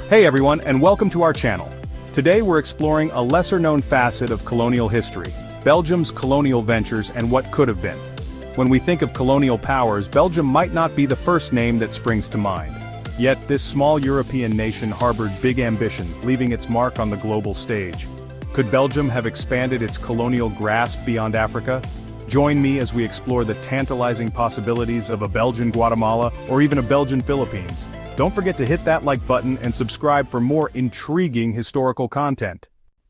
Hey everyone, and welcome to our channel. Today we're exploring a lesser-known facet of colonial history, Belgium's colonial ventures and what could have been. When we think of colonial powers, Belgium might not be the first name that springs to mind. Yet this small European nation harbored big ambitions, leaving its mark on the global stage. Could Belgium have expanded its colonial grasp beyond Africa? Join me as we explore the tantalizing possibilities of a Belgian Guatemala or even a Belgian Philippines. Don't forget to hit that like button and subscribe for more intriguing historical content.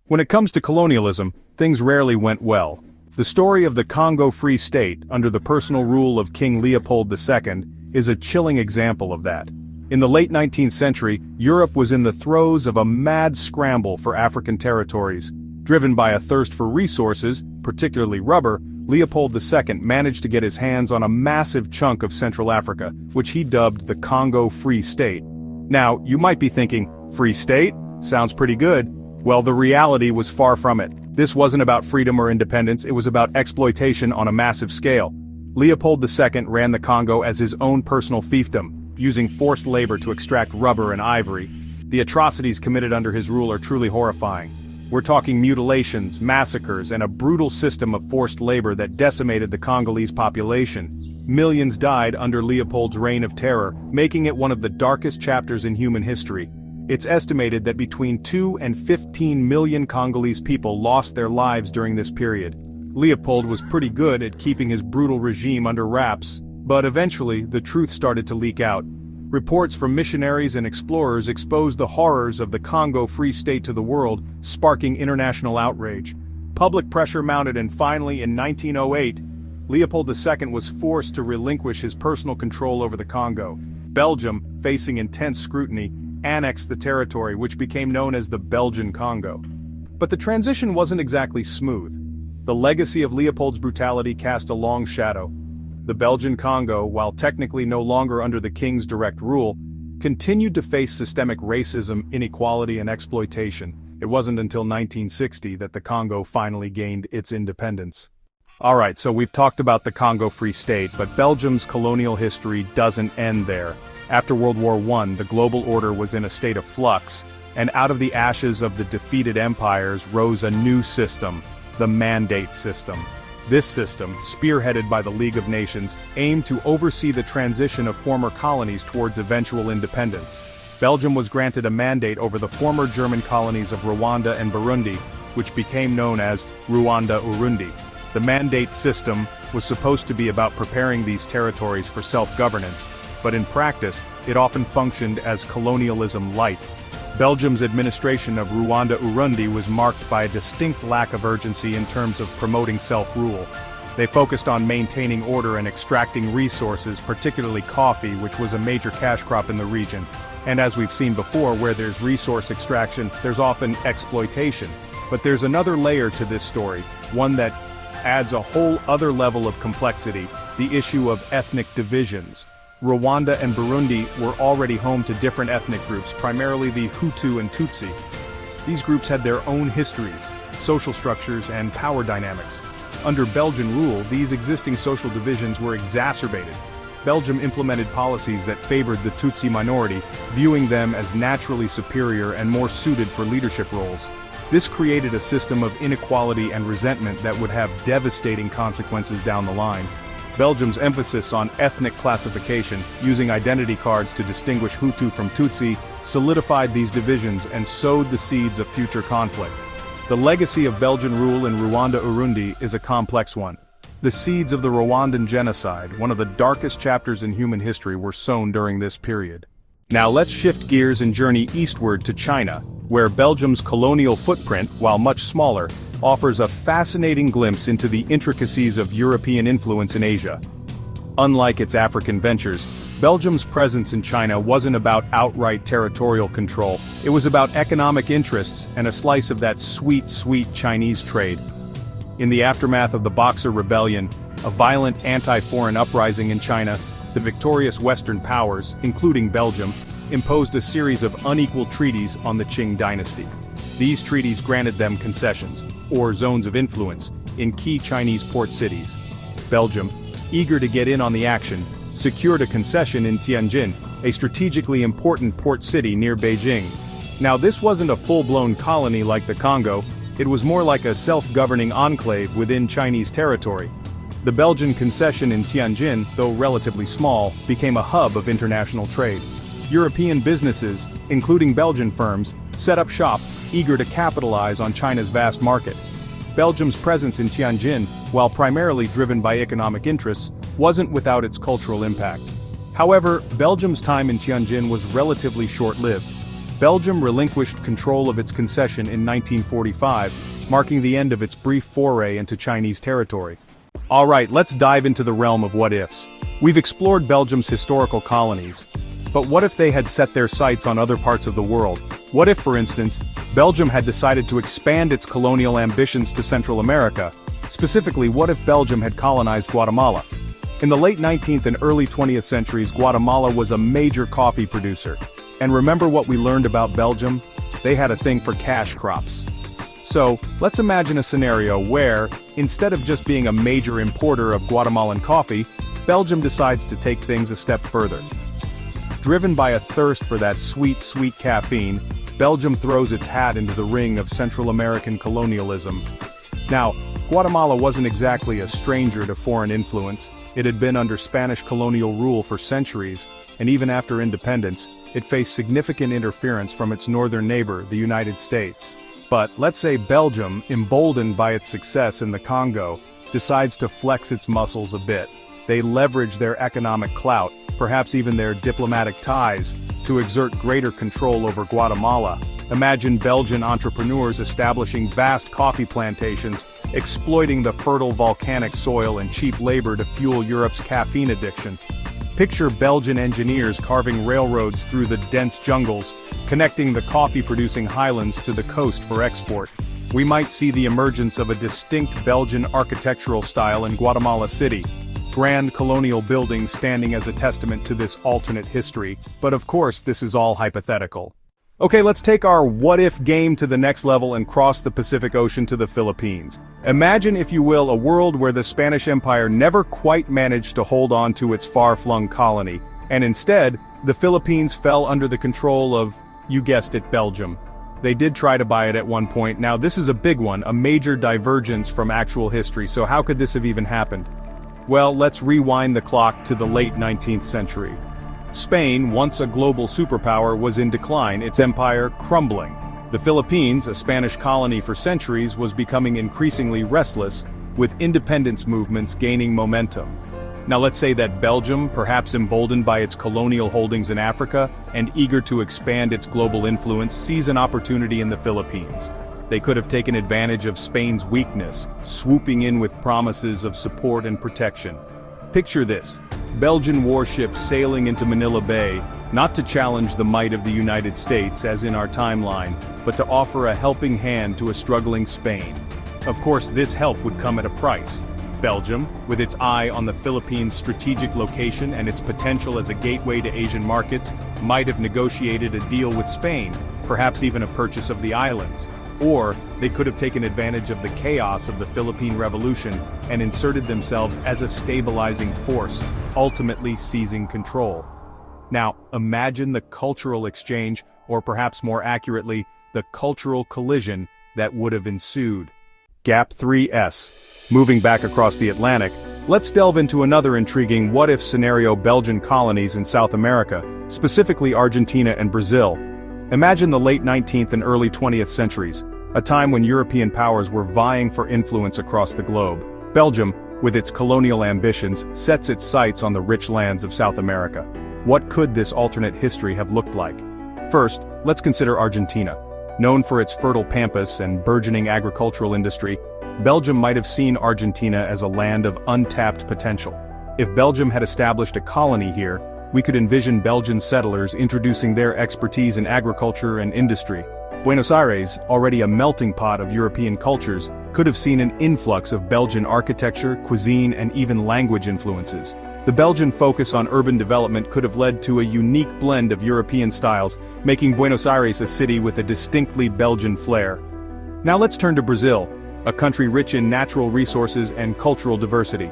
When it comes to colonialism, things rarely went well. The story of the Congo Free State, under the personal rule of King Leopold II, is a chilling example of that. In the late 19th century, Europe was in the throes of a mad scramble for African territories. Driven by a thirst for resources, particularly rubber, Leopold II managed to get his hands on a massive chunk of Central Africa, which he dubbed the Congo Free State. Now, you might be thinking, Free State? Sounds pretty good. Well, the reality was far from it. This wasn't about freedom or independence, it was about exploitation on a massive scale. Leopold II ran the Congo as his own personal fiefdom, using forced labor to extract rubber and ivory. The atrocities committed under his rule are truly horrifying. We're talking mutilations, massacres, and a brutal system of forced labor that decimated the Congolese population. Millions died under Leopold's reign of terror, making it one of the darkest chapters in human history. It's estimated that between 2 and 15 million Congolese people lost their lives during this period. Leopold was pretty good at keeping his brutal regime under wraps, but eventually the truth started to leak out. Reports from missionaries and explorers exposed the horrors of the Congo Free State to the world, sparking international outrage. Public pressure mounted, and finally in 1908, Leopold II was forced to relinquish his personal control over the Congo. Belgium, facing intense scrutiny, annexed the territory, which became known as the Belgian Congo. But the transition wasn't exactly smooth. The legacy of Leopold's brutality cast a long shadow. The Belgian Congo, while technically no longer under the king's direct rule, continued to face systemic racism, inequality, and exploitation. It wasn't until 1960 that the Congo finally gained its independence. Alright, so we've talked about the Congo Free State, but Belgium's colonial history doesn't end there. After World War I, the global order was in a state of flux, and out of the ashes of the defeated empires rose a new system, the Mandate System. This system, spearheaded by the League of Nations, aimed to oversee the transition of former colonies towards eventual independence. Belgium was granted a mandate over the former German colonies of Rwanda and Burundi, which became known as Rwanda-Urundi. The Mandate System was supposed to be about preparing these territories for self-governance, but in practice, it often functioned as colonialism light. Belgium's administration of Rwanda-Urundi was marked by a distinct lack of urgency in terms of promoting self-rule. They focused on maintaining order and extracting resources, particularly coffee, which was a major cash crop in the region. And as we've seen before, where there's resource extraction, there's often exploitation. But there's another layer to this story, one that adds a whole other level of complexity: the issue of ethnic divisions. Rwanda and Burundi were already home to different ethnic groups, primarily the Hutu and Tutsi. These groups had their own histories, social structures, and power dynamics. Under Belgian rule, these existing social divisions were exacerbated. Belgium implemented policies that favored the Tutsi minority, viewing them as naturally superior and more suited for leadership roles. This created a system of inequality and resentment that would have devastating consequences down the line. Belgium's emphasis on ethnic classification, using identity cards to distinguish Hutu from Tutsi, solidified these divisions and sowed the seeds of future conflict. The legacy of Belgian rule in Rwanda-Urundi is a complex one. The seeds of the Rwandan genocide, one of the darkest chapters in human history, were sown during this period. Now let's shift gears and journey eastward to China, where Belgium's colonial footprint, while much smaller, offers a fascinating glimpse into the intricacies of European influence in Asia. Unlike its African ventures, Belgium's presence in China wasn't about outright territorial control. It was about economic interests and a slice of that sweet, sweet Chinese trade. In the aftermath of the Boxer Rebellion, a violent anti-foreign uprising in China, the victorious Western powers, including Belgium, imposed a series of unequal treaties on the Qing dynasty. These treaties granted them concessions, or zones of influence, in key Chinese port cities. Belgium, eager to get in on the action, secured a concession in Tianjin, a strategically important port city near Beijing. Now this wasn't a full-blown colony like the Congo, it was more like a self-governing enclave within Chinese territory. The Belgian concession in Tianjin, though relatively small, became a hub of international trade. European businesses, including Belgian firms, set up shop, eager to capitalize on China's vast market. Belgium's presence in Tianjin, while primarily driven by economic interests, wasn't without its cultural impact. However, Belgium's time in Tianjin was relatively short-lived. Belgium relinquished control of its concession in 1945, marking the end of its brief foray into Chinese territory. Alright, let's dive into the realm of what-ifs. We've explored Belgium's historical colonies. But what if they had set their sights on other parts of the world? What if, for instance, Belgium had decided to expand its colonial ambitions to Central America? Specifically, what if Belgium had colonized Guatemala? In the late 19th and early 20th centuries, Guatemala was a major coffee producer. And remember what we learned about Belgium? They had a thing for cash crops. So, let's imagine a scenario where, instead of just being a major importer of Guatemalan coffee, Belgium decides to take things a step further. Driven by a thirst for that sweet, sweet caffeine, Belgium throws its hat into the ring of Central American colonialism. Now, Guatemala wasn't exactly a stranger to foreign influence. It had been under Spanish colonial rule for centuries, and even after independence, it faced significant interference from its northern neighbor, the United States. But let's say Belgium, emboldened by its success in the Congo, decides to flex its muscles a bit. They leverage their economic clout, perhaps even their diplomatic ties, to exert greater control over Guatemala. Imagine Belgian entrepreneurs establishing vast coffee plantations, exploiting the fertile volcanic soil and cheap labor to fuel Europe's caffeine addiction. Picture Belgian engineers carving railroads through the dense jungles, connecting the coffee-producing highlands to the coast for export. We might see the emergence of a distinct Belgian architectural style in Guatemala City. Grand colonial buildings standing as a testament to this alternate history, but of course this is all hypothetical. Okay, let's take our what-if game to the next level and cross the Pacific Ocean to the Philippines. Imagine, if you will, a world where the Spanish Empire never quite managed to hold on to its far-flung colony, and instead, the Philippines fell under the control of, you guessed it, Belgium. They did try to buy it at one point. Now this is a big one, a major divergence from actual history, so how could this have even happened? Well, let's rewind the clock to the late 19th century. Spain, once a global superpower, was in decline, its empire crumbling. The Philippines, a Spanish colony for centuries, was becoming increasingly restless, with independence movements gaining momentum. Now let's say that Belgium, perhaps emboldened by its colonial holdings in Africa, and eager to expand its global influence, sees an opportunity in the Philippines. They could have taken advantage of Spain's weakness, swooping in with promises of support and protection. Picture this: Belgian warships sailing into Manila Bay, not to challenge the might of the United States as in our timeline, but to offer a helping hand to a struggling Spain. Of course, this help would come at a price. Belgium, with its eye on the Philippines' strategic location and its potential as a gateway to Asian markets, might have negotiated a deal with Spain, perhaps even a purchase of the islands. Or, they could have taken advantage of the chaos of the Philippine Revolution and inserted themselves as a stabilizing force, ultimately seizing control. Now, imagine the cultural exchange, or perhaps more accurately, the cultural collision that would have ensued. Gap 3S. Moving back across the Atlantic, let's delve into another intriguing what-if scenario: Belgian colonies in South America, specifically Argentina and Brazil. Imagine the late 19th and early 20th centuries, a time when European powers were vying for influence across the globe. Belgium, with its colonial ambitions, sets its sights on the rich lands of South America. What could this alternate history have looked like? First, let's consider Argentina. Known for its fertile pampas and burgeoning agricultural industry, Belgium might have seen Argentina as a land of untapped potential. If Belgium had established a colony here, we could envision Belgian settlers introducing their expertise in agriculture and industry. Buenos Aires, already a melting pot of European cultures, could have seen an influx of Belgian architecture, cuisine, and even language influences. The Belgian focus on urban development could have led to a unique blend of European styles, making Buenos Aires a city with a distinctly Belgian flair. Now let's turn to Brazil, a country rich in natural resources and cultural diversity.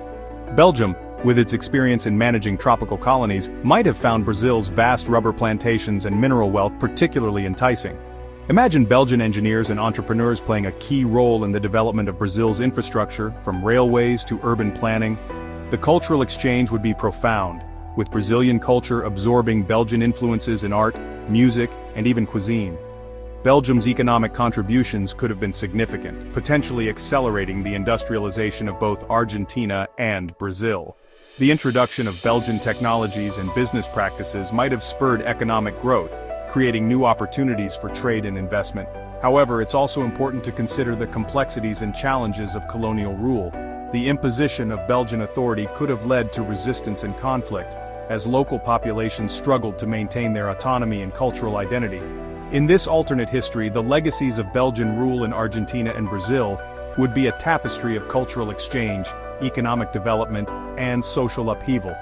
Belgium, with its experience in managing tropical colonies, might have found Brazil's vast rubber plantations and mineral wealth particularly enticing. Imagine Belgian engineers and entrepreneurs playing a key role in the development of Brazil's infrastructure, from railways to urban planning. The cultural exchange would be profound, with Brazilian culture absorbing Belgian influences in art, music, and even cuisine. Belgium's economic contributions could have been significant, potentially accelerating the industrialization of both Argentina and Brazil. The introduction of Belgian technologies and business practices might have spurred economic growth, creating new opportunities for trade and investment. However, it's also important to consider the complexities and challenges of colonial rule. The imposition of Belgian authority could have led to resistance and conflict, as local populations struggled to maintain their autonomy and cultural identity. In this alternate history, the legacies of Belgian rule in Argentina and Brazil would be a tapestry of cultural exchange, economic development, and social upheaval.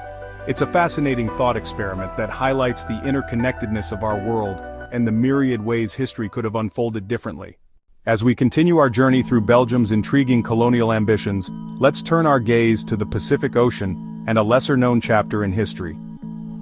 It's a fascinating thought experiment that highlights the interconnectedness of our world and the myriad ways history could have unfolded differently. As we continue our journey through Belgium's intriguing colonial ambitions, let's turn our gaze to the Pacific Ocean and a lesser-known chapter in history.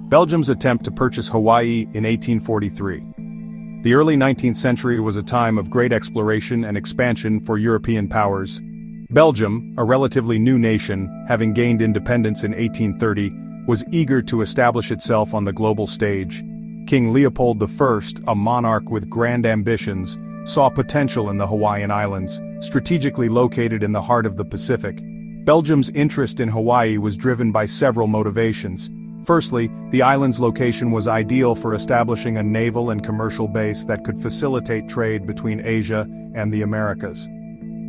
Belgium's attempt to purchase Hawaii in 1843. The early 19th century was a time of great exploration and expansion for European powers. Belgium, a relatively new nation, having gained independence in 1830, was eager to establish itself on the global stage. King Leopold I, a monarch with grand ambitions, saw potential in the Hawaiian Islands, strategically located in the heart of the Pacific. Belgium's interest in Hawaii was driven by several motivations. Firstly, the island's location was ideal for establishing a naval and commercial base that could facilitate trade between Asia and the Americas.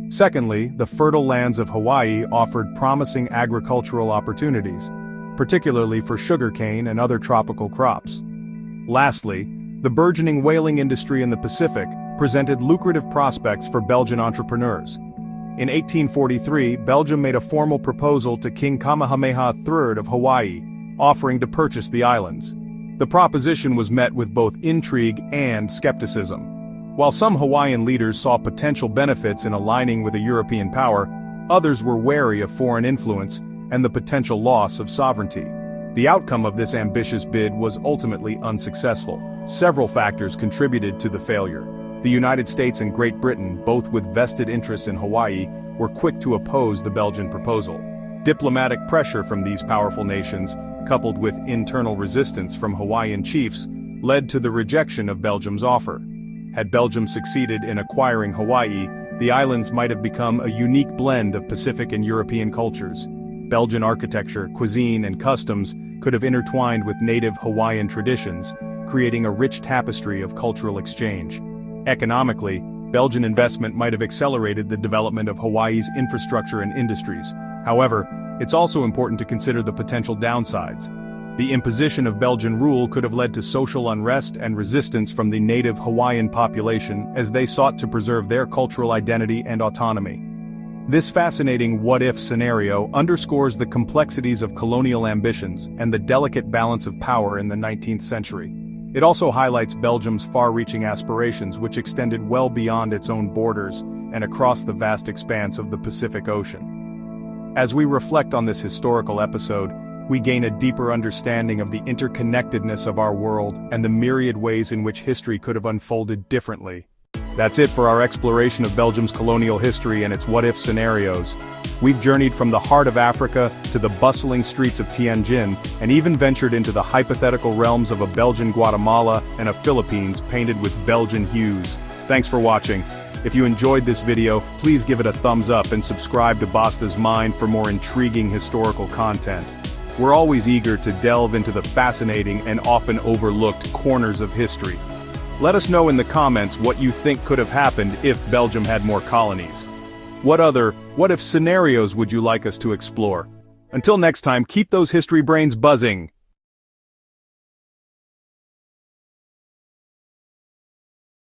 Secondly, the fertile lands of Hawaii offered promising agricultural opportunities, particularly for sugarcane and other tropical crops. Lastly, the burgeoning whaling industry in the Pacific presented lucrative prospects for Belgian entrepreneurs. In 1843, Belgium made a formal proposal to King Kamehameha III of Hawaii, offering to purchase the islands. The proposition was met with both intrigue and skepticism. While some Hawaiian leaders saw potential benefits in aligning with a European power, others were wary of foreign influence and the potential loss of sovereignty. The outcome of this ambitious bid was ultimately unsuccessful. Several factors contributed to the failure. The United States and Great Britain, both with vested interests in Hawaii, were quick to oppose the Belgian proposal. Diplomatic pressure from these powerful nations, coupled with internal resistance from Hawaiian chiefs, led to the rejection of Belgium's offer. Had Belgium succeeded in acquiring Hawaii, the islands might have become a unique blend of Pacific and European cultures. Belgian architecture, cuisine, and customs could have intertwined with native Hawaiian traditions, creating a rich tapestry of cultural exchange. Economically, Belgian investment might have accelerated the development of Hawaii's infrastructure and industries. However, it's also important to consider the potential downsides. The imposition of Belgian rule could have led to social unrest and resistance from the native Hawaiian population as they sought to preserve their cultural identity and autonomy. This fascinating what-if scenario underscores the complexities of colonial ambitions and the delicate balance of power in the 19th century. It also highlights Belgium's far-reaching aspirations, which extended well beyond its own borders and across the vast expanse of the Pacific Ocean. As we reflect on this historical episode, we gain a deeper understanding of the interconnectedness of our world and the myriad ways in which history could have unfolded differently. That's it for our exploration of Belgium's colonial history and its what-if scenarios. We've journeyed from the heart of Africa to the bustling streets of Tianjin, and even ventured into the hypothetical realms of a Belgian Guatemala and a Philippines painted with Belgian hues. Thanks for watching. If you enjoyed this video, please give it a thumbs up and subscribe to Basta's Mind for more intriguing historical content. We're always eager to delve into the fascinating and often overlooked corners of history. Let us know in the comments what you think could have happened if Belgium had more colonies. What other what-if scenarios would you like us to explore? Until next time, keep those history brains buzzing!